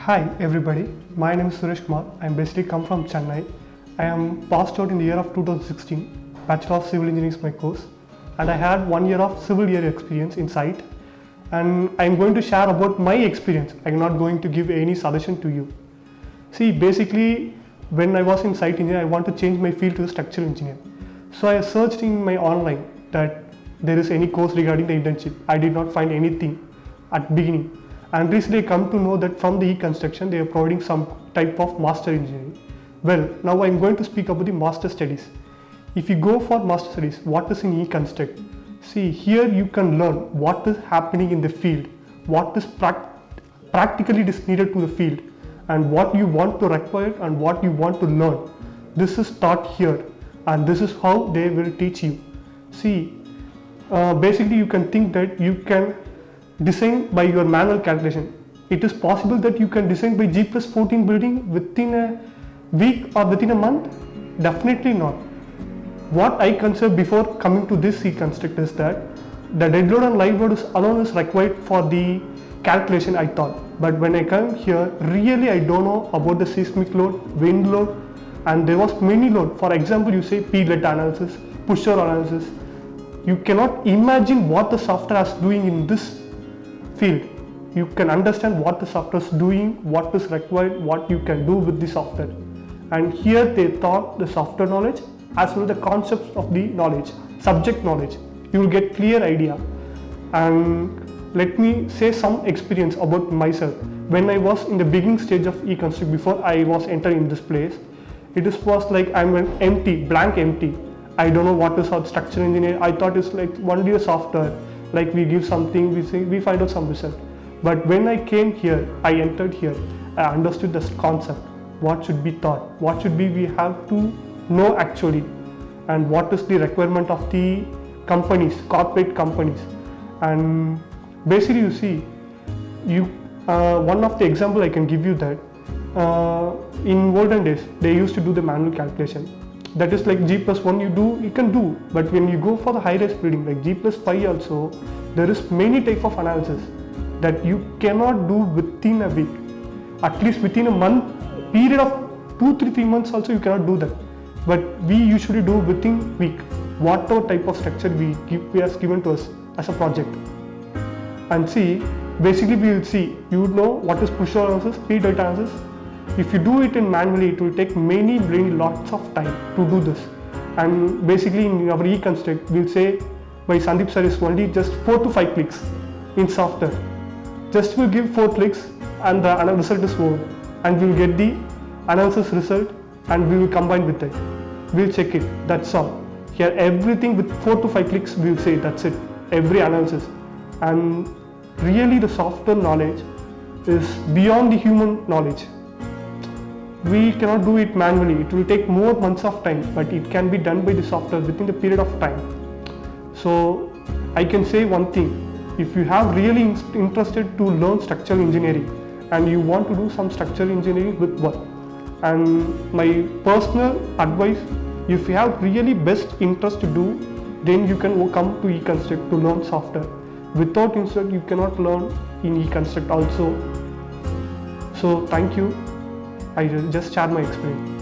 Hi everybody, my name is Suresh Kumar. I am basically come from Chennai. I am passed out in the year of 2016. Bachelor of Civil Engineering is my course, and I had 1 year of civil year experience in site. And I am going to share about my experience. I am not going to give any suggestion to you. See, basically, when I was in site engineer, I want to change my field to the structural engineer. So I searched in my online that there is any course regarding the internship. I did not find anything at beginning. And recently I come to know that from the e-construction they are providing some type of master engineering. Well, now I am going to speak about the master studies. If you go for master studies, what is in e-construct? See, here you can learn what is happening in the field, what is practically it is needed to the field, and what you want to require and what you want to learn. This is taught here, and this is how they will teach you. See, basically you can think that you can design by your manual calculation. It is possible that you can design by G+14 building within a week or within a month? Definitely not. What I consider before coming to this e-construct is that the dead load and live load alone is required for the calculation, I thought. But when I come here, really I don't know about the seismic load, wind load, and there was many load. For example, you say P-let analysis, pusher analysis. You cannot imagine what the software is doing in this field. You can understand what the software is doing, what is required, what you can do with the software. And here they taught the software knowledge as well as the concepts of the knowledge, subject knowledge. You will get clear idea. And let me say some experience about myself. When I was in the beginning stage of e-construct, before I was entering in this place, it was like I'm an empty, blank empty. I don't know what is structural engineer. I thought it's like only a software. Like we give something, we find out some result. But when I came here, I entered here, I understood this concept, what should be taught, what should be we have to know actually, and what is the requirement of the companies, corporate companies. And basically you see, one of the example I can give you that, in olden days, they used to do the manual calculation. That is like G+1 you can do, but when you go for the high-rise building like G+5 also, there is many type of analysis that you cannot do within a week. At least within a month, period of 2-3 months also you cannot do that. But we usually do within week, whatever type of structure we has given to us as a project. And see, basically we will see, you would know what is pusher analysis, P-let analysis. If you do it in manually, it will take lots of time to do this. And basically in our e-construct, we'll say by Sandeep sir is only just 4 to 5 clicks in software. Just we'll give 4 clicks and the result is over. And we'll get the analysis result and we will combine with it. We'll check it, that's all. Here everything with 4 to 5 clicks we'll say that's it, every analysis. And really the software knowledge is beyond the human knowledge. We cannot do it manually. It will take more months of time, but it can be done by the software within the period of time. So I can say one thing, if you have really interested to learn structural engineering and you want to do some structural engineering with work, and my personal advice, if you have really best interest to do, then you can come to e-construct to learn software. Without e-construct, you cannot learn in e-construct also. So thank you. I just share my experience.